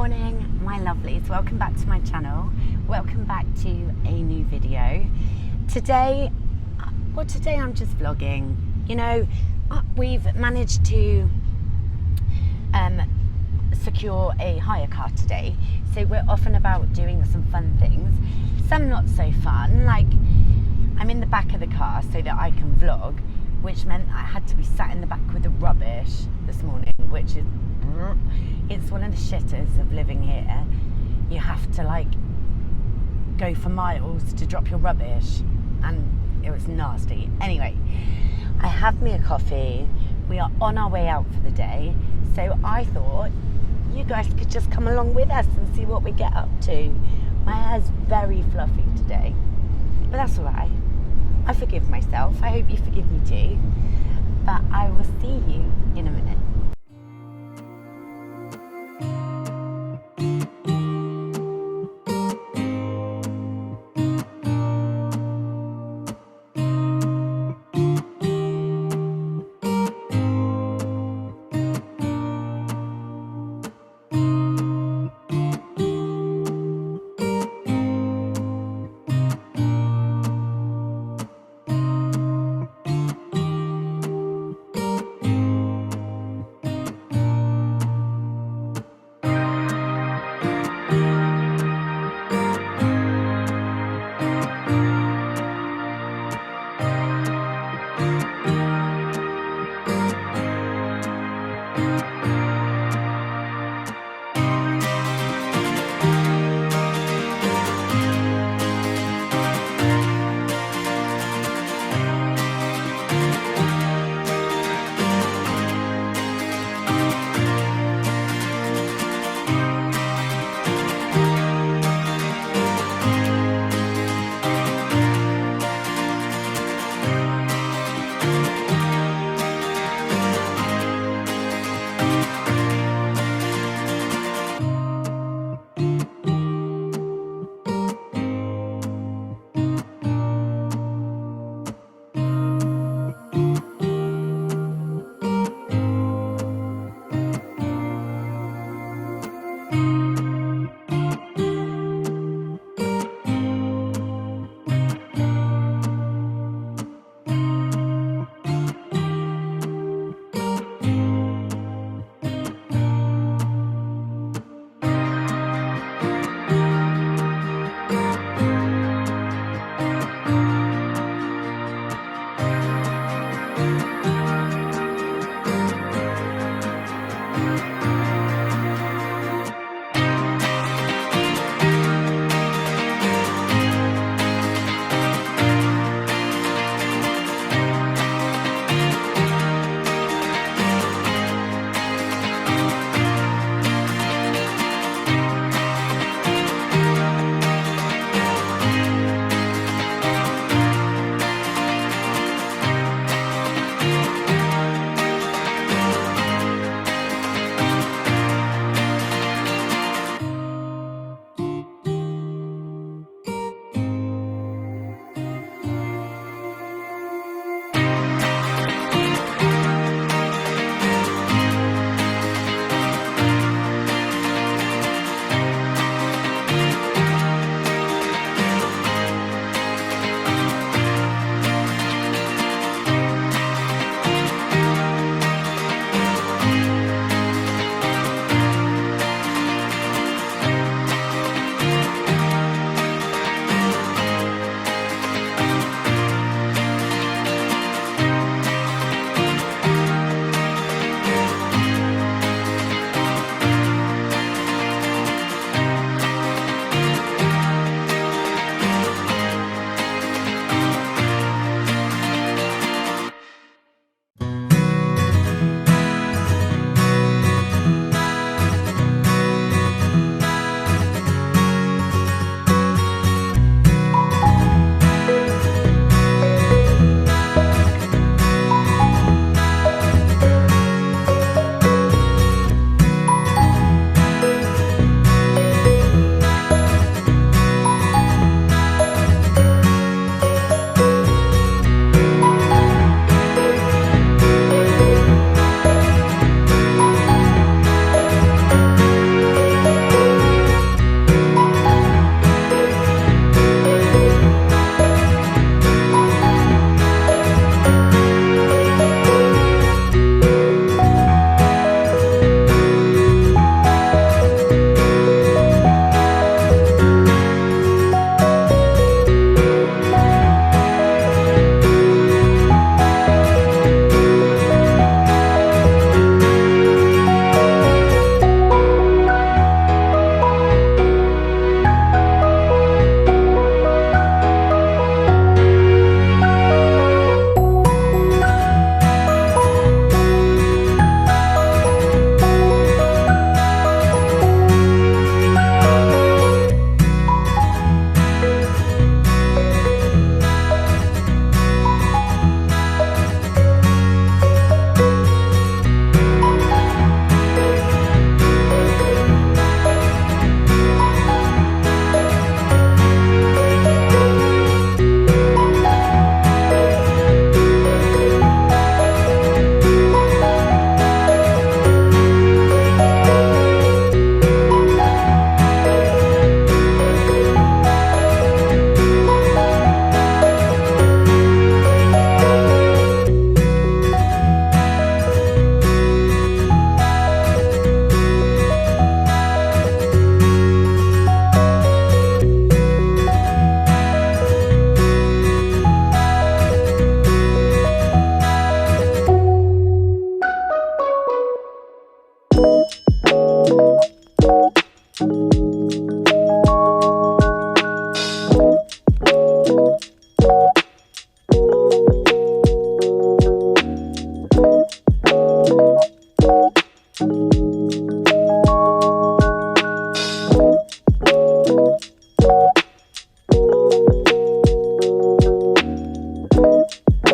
morning, my lovelies. Welcome back to my channel. Welcome back to a new video. Today I'm just vlogging. You know, we've managed to secure a hire car today. So we're off and about doing some fun things. Some not so fun, like I'm in the back of the car so that I can vlog, which meant I had to be sat in the back with the rubbish this morning, which is, it's one of the shitters of living here. You have to like go for miles to drop your rubbish, and it was nasty. Anyway, I have me a coffee. We are on our way out for the day, so I thought you guys could just come along with us and see what we get up to. My hair's very fluffy today, but that's all right. I forgive myself. I hope you forgive me too. But I will see you in a minute.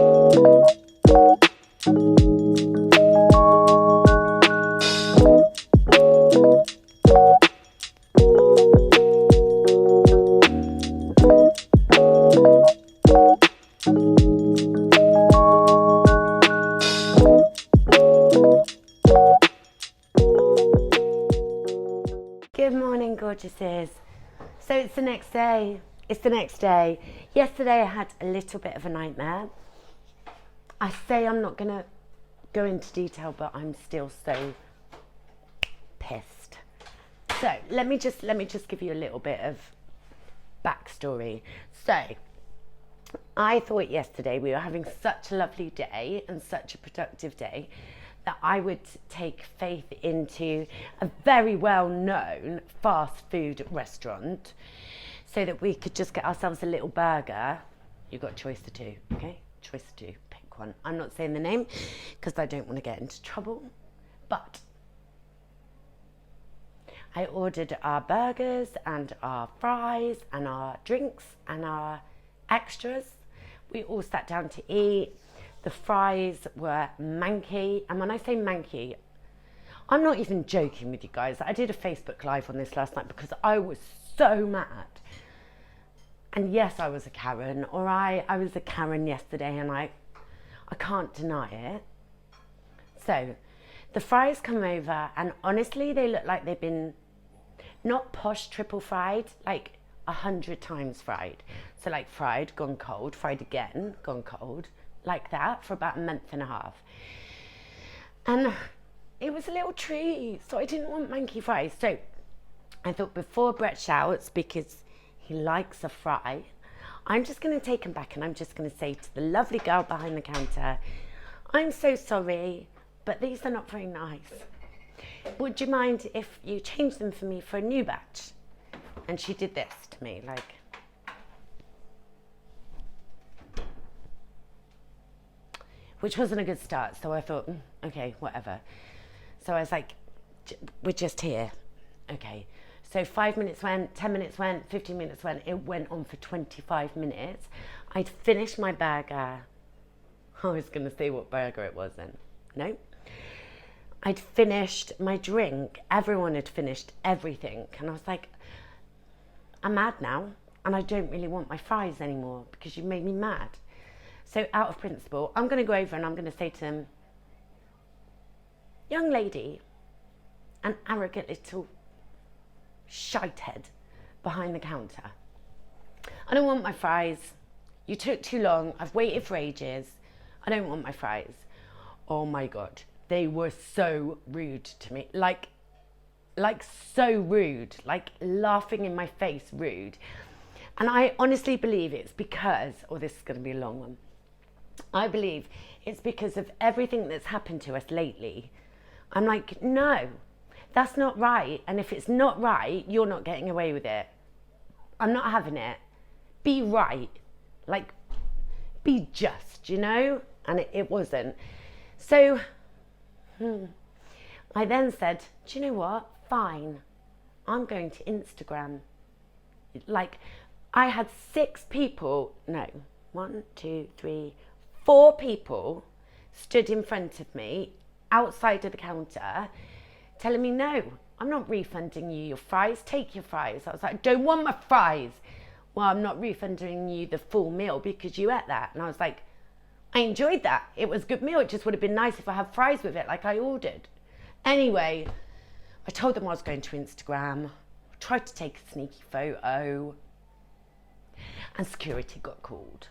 Good morning, gorgeouses. So it's the next day. Yesterday I had a little bit of a nightmare. I say I'm not gonna go into detail, but I'm still so pissed. So let me just give you a little bit of backstory. So I thought yesterday we were having such a lovely day and such a productive day that I would take Faith into a very well-known fast food restaurant so that we could just get ourselves a little burger. You've got a choice of two, okay? Choice of two, pick one. I'm not saying the name because I don't want to get into trouble, but I ordered our burgers and our fries and our drinks and our extras. We all sat down to eat. The fries were manky, and when I say manky, I'm not even joking with you guys. I did a Facebook Live on this last night because I was so mad. And yes, I was a Karen, or I was a Karen yesterday, and I can't deny it. So the fries come over, and honestly, they look like they've been not posh triple fried, like 100 times fried. So like fried, gone cold, fried again, gone cold, like that for about a month and a half. And it was a little treat, so I didn't want manky fries. So I thought before Brett shouts, because he likes a fry, I'm just going to take him back and I'm just going to say to the lovely girl behind the counter, I'm so sorry, but these are not very nice. Would you mind if you change them for me for a new batch? And she did this to me, like, which wasn't a good start. So I thought, okay, whatever. So I was like, we're just here. Okay. So 5 minutes went, 10 minutes went, 15 minutes went. It went on for 25 minutes. I'd finished my burger. I was going to say what burger it was then. No. I'd finished my drink. Everyone had finished everything. And I was like, I'm mad now. And I don't really want my fries anymore because you made me mad. So out of principle, I'm going to go over and I'm going to say to them, young lady, an arrogant little shithead behind the counter, I don't want my fries. You took too long. I've waited for ages. I don't want my fries. Oh my God. They were so rude to me. Like so rude, like laughing in my face rude. And I honestly believe it's because, or this is going to be a long one, I believe it's because of everything that's happened to us lately. I'm like, no, that's not right. And if it's not right, you're not getting away with it. I'm not having it. Be right. Like, be just, you know? And it wasn't. So I then said, do you know what? Fine. I'm going to Instagram. Like, I had 4 people stood in front of me outside of the counter telling me, no, I'm not refunding you your fries. Take your fries. I was like, I don't want my fries. Well, I'm not refunding you the full meal because you ate that. And I was like, I enjoyed that. It was a good meal. It just would have been nice if I had fries with it like I ordered. Anyway, I told them I was going to Instagram, tried to take a sneaky photo, and security got called.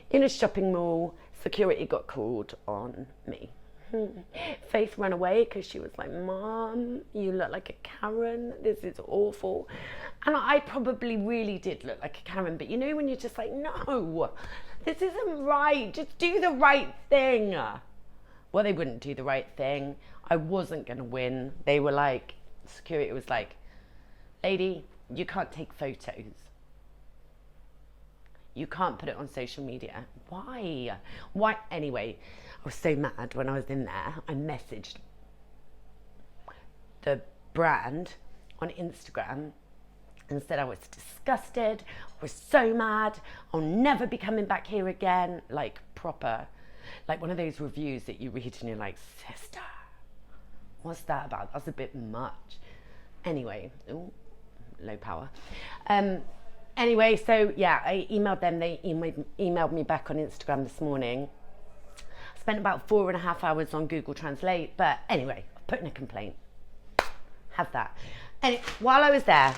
In a shopping mall, security got called on me. Faith ran away because she was like, Mom, you look like a Karen. This is awful. And I probably really did look like a Karen. But you know when you're just like, no, this isn't right. Just do the right thing. Well, they wouldn't do the right thing. I wasn't going to win. They were like, security was like, lady, you can't take photos. You can't put it on social media. Why? Why? Anyway, I was so mad when I was in there. I messaged the brand on Instagram and said I was disgusted, was so mad, I'll never be coming back here again, like proper, like one of those reviews that you read and you're like, sister, what's that about? That's a bit much. Anyway, ooh, low power. Anyway, so yeah, I emailed them. They emailed me back on Instagram this morning. Spent about 4.5 hours on Google Translate, but anyway, I've put in a complaint. Have that. And while I was there,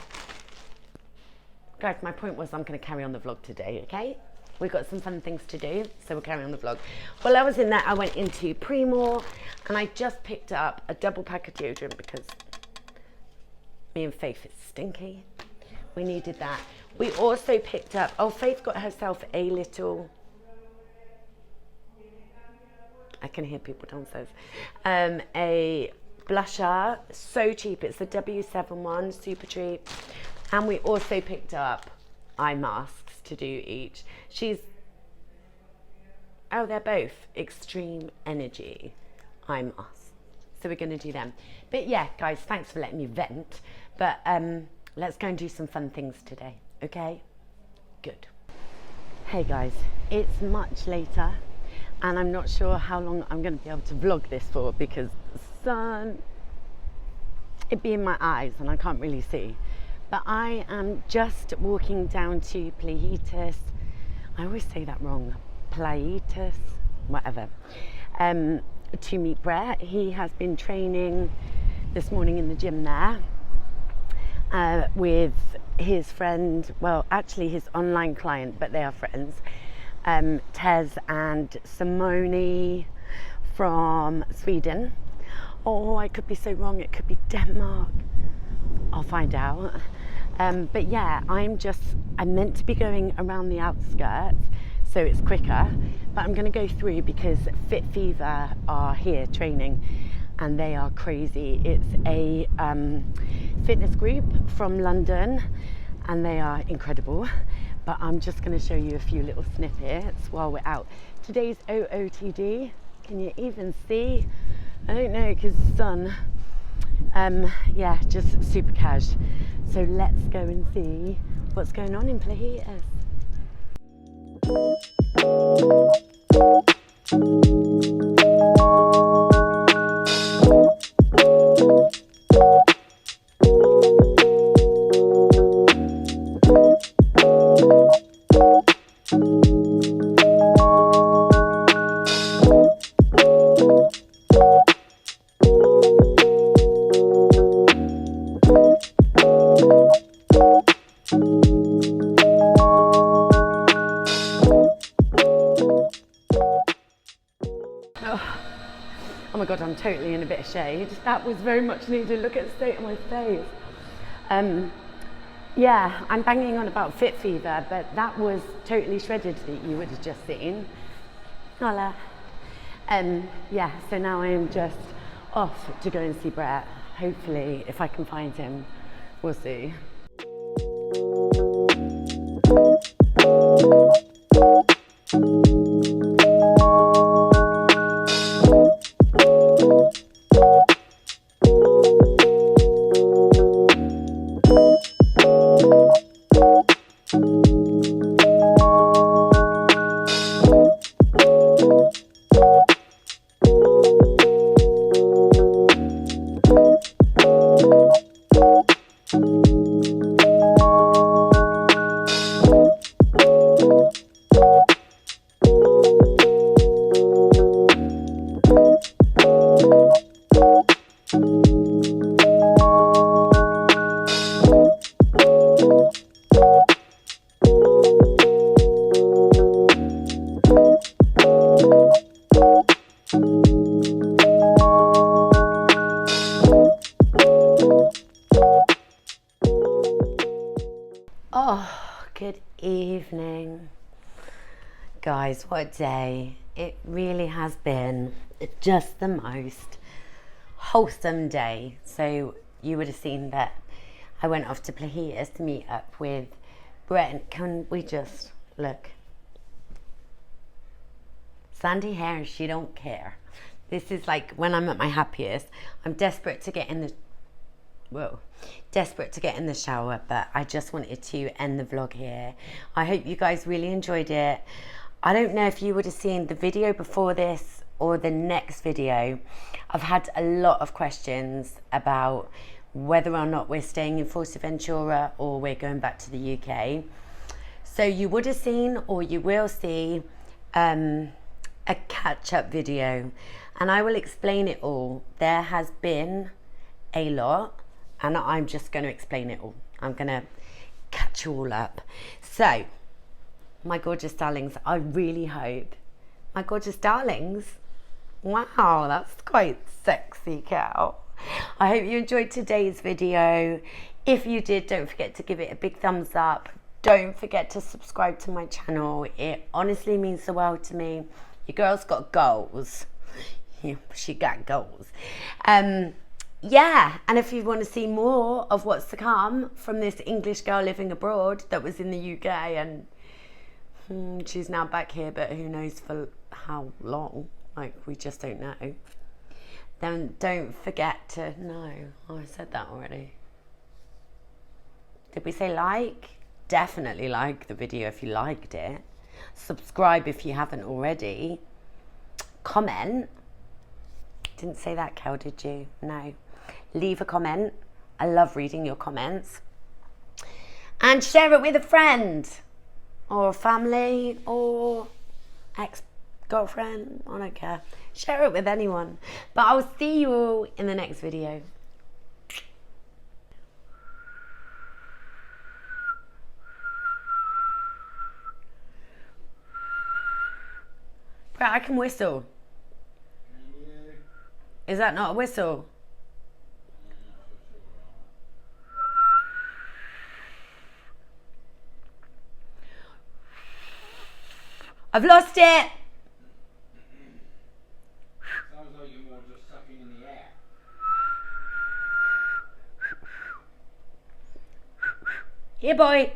guys, my point was I'm going to carry on the vlog today, okay? We've got some fun things to do, so we'll carry on the vlog. While I was in there, I went into Primor, and I just picked up a double pack of deodorant because me and Faith is stinky. We needed that. We also picked up, oh, Faith got herself a little, I can hear people downstairs, a blusher, so cheap. It's the W7 one, super cheap. And we also picked up eye masks to do each. They're both Extreme Energy eye masks. So we're gonna do them. But yeah, guys, thanks for letting me vent. But let's go and do some fun things today, okay? Good. Hey guys, it's much later and I'm not sure how long I'm gonna be able to vlog this for because the sun, it'd be in my eyes and I can't really see. But I am just walking down to Pleitos. I always say that wrong. Pleitos, whatever. To meet Brett. He has been training this morning in the gym there with his friend, well, actually his online client, but they are friends. tHe and Simone from Sweden. Oh, I could be so wrong. It could be Denmark. I'll find out. But yeah, I'm meant to be going around the outskirts, so it's quicker, but I'm going to go through because Fit Fever are here training and they are crazy. It's a fitness group from London and they are incredible, but I'm just going to show you a few little snippets while we're out. Today's OOTD. Can you even see? I don't know because the sun. Yeah, just super cash. So let's go and see what's going on in Pleitos. Oh my God, I'm totally in a bit of shade. That was very much needed. Look at the state of my face. Yeah, I'm banging on about Fit Fever, but that was totally shredded that you would have just seen. Hola. Yeah, so now I am just off to go and see Brett. Hopefully, if I can find him, we'll see. Oh, good evening. Guys, what a day. It really has been just the most wholesome day. So you would have seen that I went off to Pleitos to meet up with Brett. Can we just look? Sandy hair, she don't care. This is like when I'm at my happiest. I'm desperate to get in the well, desperate to get in the shower, but I just wanted to end the vlog here. I hope you guys really enjoyed it. I don't know if you would have seen the video before this or the next video. I've had a lot of questions about whether or not we're staying in Fuerteventura or we're going back to the UK. So you would have seen, or you will see, a catch-up video, and I will explain it all. There has been a lot, and I'm just going to explain it all. I'm going to catch you all up. So, my gorgeous darlings, I really hope, my gorgeous darlings, wow, that's quite sexy, Cal. I hope you enjoyed today's video. If you did, don't forget to give it a big thumbs up. Don't forget to subscribe to my channel. It honestly means the world to me. Your girl's got goals. Yeah, she got goals. Yeah, and if you want to see more of what's to come from this English girl living abroad that was in the UK and she's now back here, but who knows for how long, like we just don't know, then don't forget to, no, oh, I said that already. Did we say like? Definitely like the video if you liked it. Subscribe if you haven't already. Comment. Didn't say that, Kel, did you? No. Leave a comment. I love reading your comments. And share it with a friend or family or ex-girlfriend. I don't care. Share it with anyone. But I'll see you all in the next video. But I can whistle. Is that not a whistle? I've lost it. Sounds like you're more just sucking in the air. Here, boy.